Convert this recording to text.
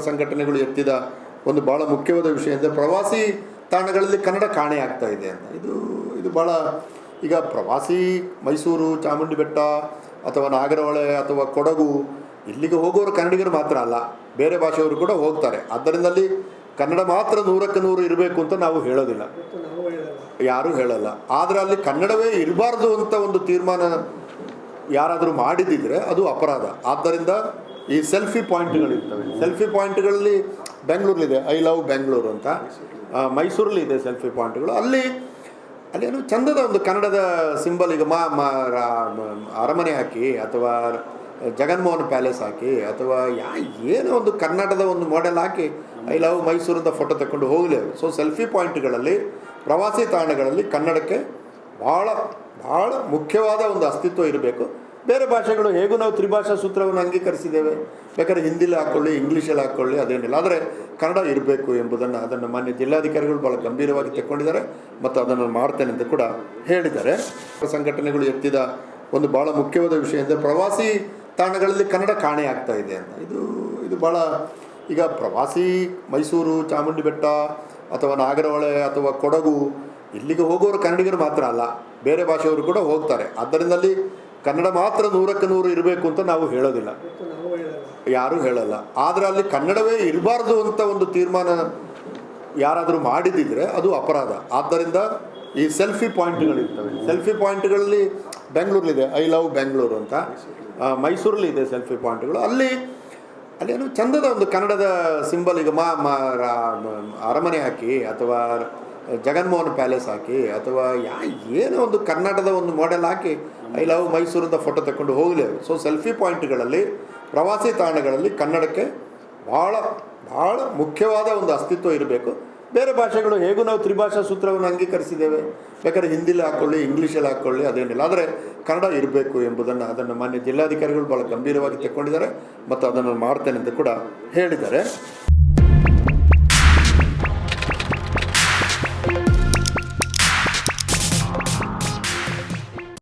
ಸಂಘಟನೆಗಳು ಎತ್ತಿದ ಒಂದು ಭಾಳ ಮುಖ್ಯವಾದ ವಿಷಯ ಅಂದರೆ ಪ್ರವಾಸಿ ತಾಣಗಳಲ್ಲಿ ಕನ್ನಡ ಕಾಣೆಯಾಗ್ತಾ ಇದೆ ಅಂತ. ಇದು ಭಾಳ ಈಗ ಪ್ರವಾಸಿ ಮೈಸೂರು, ಚಾಮುಂಡಿ ಬೆಟ್ಟ ಅಥವಾ ನಾಗರಹೊಳೆ ಅಥವಾ ಕೊಡಗು ಇಲ್ಲಿಗೆ ಹೋಗೋರು ಕನ್ನಡಿಗರು ಮಾತ್ರ ಅಲ್ಲ, ಬೇರೆ ಭಾಷೆಯವರು ಕೂಡ ಹೋಗ್ತಾರೆ. ಆದ್ದರಿಂದಲ್ಲಿ ಕನ್ನಡ ಮಾತ್ರ 100ಕ್ಕೆ 100 ಇರಬೇಕು ಅಂತ ನಾವು ಹೇಳೋದಿಲ್ಲ, ಯಾರೂ ಹೇಳಲ್ಲ. ಆದರೆ ಅಲ್ಲಿ ಕನ್ನಡವೇ ಇರಬಾರ್ದು ಅಂತ ಒಂದು ತೀರ್ಮಾನ ಯಾರಾದರೂ ಮಾಡಿದ್ದಿದ್ರೆ ಅದು ಅಪರಾಧ. ಆದ್ದರಿಂದ ಈ ಸೆಲ್ಫಿ ಪಾಯಿಂಟ್ಗಳಿರ್ತವೆ. ಸೆಲ್ಫಿ ಪಾಯಿಂಟ್ಗಳಲ್ಲಿ ಬೆಂಗಳೂರಲ್ಲಿದೆ ಐ ಲವ್ ಬೆಂಗಳೂರು ಅಂತ, ಮೈಸೂರಲ್ಲಿ ಇದೆ ಸೆಲ್ಫಿ ಪಾಯಿಂಟ್ಗಳು. ಅಲ್ಲೇನು ಚಂದದ ಒಂದು ಕನ್ನಡದ ಸಿಂಬಲ್, ಈಗ ಅರಮನೆ ಹಾಕಿ ಅಥವಾ ಜಗನ್ಮೋಹನ್ ಪ್ಯಾಲೇಸ್ ಹಾಕಿ ಅಥವಾ ಏನೋ ಒಂದು ಕನ್ನಡದ ಒಂದು model hockey I love Mysuru ಅಂತ ಫೋಟೋ ತಗೊಂಡು ಹೋಗಲಿ. ಸೊ ಸೆಲ್ಫಿ ಪಾಯಿಂಟ್ಗಳಲ್ಲಿ, ಪ್ರವಾಸಿ ತಾಣಗಳಲ್ಲಿ ಕನ್ನಡಕ್ಕೆ ಭಾಳ ಭಾಳ ಮುಖ್ಯವಾದ ಒಂದು ಅಸ್ತಿತ್ವ ಇರಬೇಕು. ಬೇರೆ ಭಾಷೆಗಳು ಹೇಗೂ ನಾವು ತ್ರಿಭಾಷಾ ಸೂತ್ರವನ್ನು ಅಂಗೀಕರಿಸಿದ್ದೇವೆ, ಬೇಕಾದ್ರೆ ಹಿಂದಿಲಿ ಹಾಕ್ಕೊಳ್ಳಿ, ಇಂಗ್ಲೀಷಲ್ಲಿ ಹಾಕ್ಕೊಳ್ಳಿ, ಅದೇನಿಲ್ಲ. ಆದರೆ ಕನ್ನಡ ಇರಬೇಕು ಅದನ್ನು ಮಾನ್ಯ ಜಿಲ್ಲಾಧಿಕಾರಿಗಳು ಭಾಳ ಗಂಭೀರವಾಗಿ ತೆಕ್ಕೊಂಡಿದ್ದಾರೆ ಮತ್ತು ಅದನ್ನು ಮಾಡ್ತೇನೆ ಅಂತ ಕೂಡ ಹೇಳಿದ್ದಾರೆ. ಸಂಘಟನೆಗಳು ಎತ್ತಿದ ಒಂದು ಭಾಳ ಮುಖ್ಯವಾದ ವಿಷಯ ಅಂದರೆ ಪ್ರವಾಸಿ ತಾಣಗಳಲ್ಲಿ ಕನ್ನಡ ಕಾಣೆಯಾಗ್ತಾ ಇದೆ ಅಂತ. ಇದು ಭಾಳ ಈಗ ಪ್ರವಾಸಿ ಮೈಸೂರು, ಚಾಮುಂಡಿ ಬೆಟ್ಟ ಅಥವಾ ನಾಗರಹೊಳೆ ಅಥವಾ ಕೊಡಗು ಇಲ್ಲಿಗೆ ಹೋಗೋರು ಕನ್ನಡಿಗರು ಮಾತ್ರ ಅಲ್ಲ, ಬೇರೆ ಭಾಷೆಯವರು ಕೂಡ ಹೋಗ್ತಾರೆ. ಆದ್ದರಿಂದಲ್ಲಿ ಕನ್ನಡ ಮಾತ್ರ 100ಕ್ಕೆ 100 ಇರಬೇಕು ಅಂತ ನಾವು ಹೇಳೋದಿಲ್ಲ, ಯಾರೂ ಹೇಳಲ್ಲ. ಆದರೆ ಅಲ್ಲಿ ಕನ್ನಡವೇ ಇರಬಾರ್ದು ಅಂತ ಒಂದು ತೀರ್ಮಾನ ಯಾರಾದರೂ ಮಾಡಿದ್ದಿದ್ರೆ ಅದು ಅಪರಾಧ. ಆದ್ದರಿಂದ ಈ ಸೆಲ್ಫಿ ಪಾಯಿಂಟ್ಗಳಿರ್ತವೆ. ಸೆಲ್ಫಿ ಪಾಯಿಂಟ್ಗಳಲ್ಲಿ ಬೆಂಗಳೂರಲ್ಲಿದೆ ಐ ಲವ್ ಬೆಂಗಳೂರು ಅಂತ, ಮೈಸೂರಲ್ಲಿ ಇದೆ ಸೆಲ್ಫಿ ಪಾಯಿಂಟ್ಗಳು. ಅಲ್ಲೇನು ಚಂದದ ಒಂದು ಕನ್ನಡದ ಸಿಂಬಲ್, ಈಗ ಅರಮನೆ ಹಾಕಿ ಅಥವಾ ಜಗನ್ಮೋಹನ್ ಪ್ಯಾಲೇಸ್ ಹಾಕಿ ಅಥವಾ ಏನೋ ಒಂದು ಕನ್ನಡದ ಒಂದು model hockey I love Mysuru ಅಂತ ಫೋಟೋ ತಗೊಂಡು ಹೋಗಲಿ. ಸೊ ಸೆಲ್ಫಿ ಪಾಯಿಂಟ್ಗಳಲ್ಲಿ, ಪ್ರವಾಸಿ ತಾಣಗಳಲ್ಲಿ ಕನ್ನಡಕ್ಕೆ ಭಾಳ ಭಾಳ ಮುಖ್ಯವಾದ ಒಂದು ಅಸ್ತಿತ್ವ ಇರಬೇಕು. ಬೇರೆ ಭಾಷೆಗಳು ಹೇಗೂ ನಾವು ತ್ರಿಭಾಷಾ ಸೂತ್ರವನ್ನು ಅಂಗೀಕರಿಸಿದ್ದೇವೆ, ಬೇಕಾದ್ರೆ ಹಿಂದಿಲಿ ಹಾಕ್ಕೊಳ್ಳಿ, ಇಂಗ್ಲೀಷಲ್ಲಿ ಹಾಕ್ಕೊಳ್ಳಿ, ಅದೇನಿಲ್ಲ. ಆದರೆ ಕನ್ನಡ ಇರಬೇಕು ಅದನ್ನು ಮಾನ್ಯ ಜಿಲ್ಲಾಧಿಕಾರಿಗಳು ಭಾಳ ಗಂಭೀರವಾಗಿ ತೆಕ್ಕೊಂಡಿದ್ದಾರೆ ಮತ್ತು ಅದನ್ನು ಮಾಡ್ತೇನೆ ಅಂತ ಕೂಡ ಹೇಳಿದ್ದಾರೆ.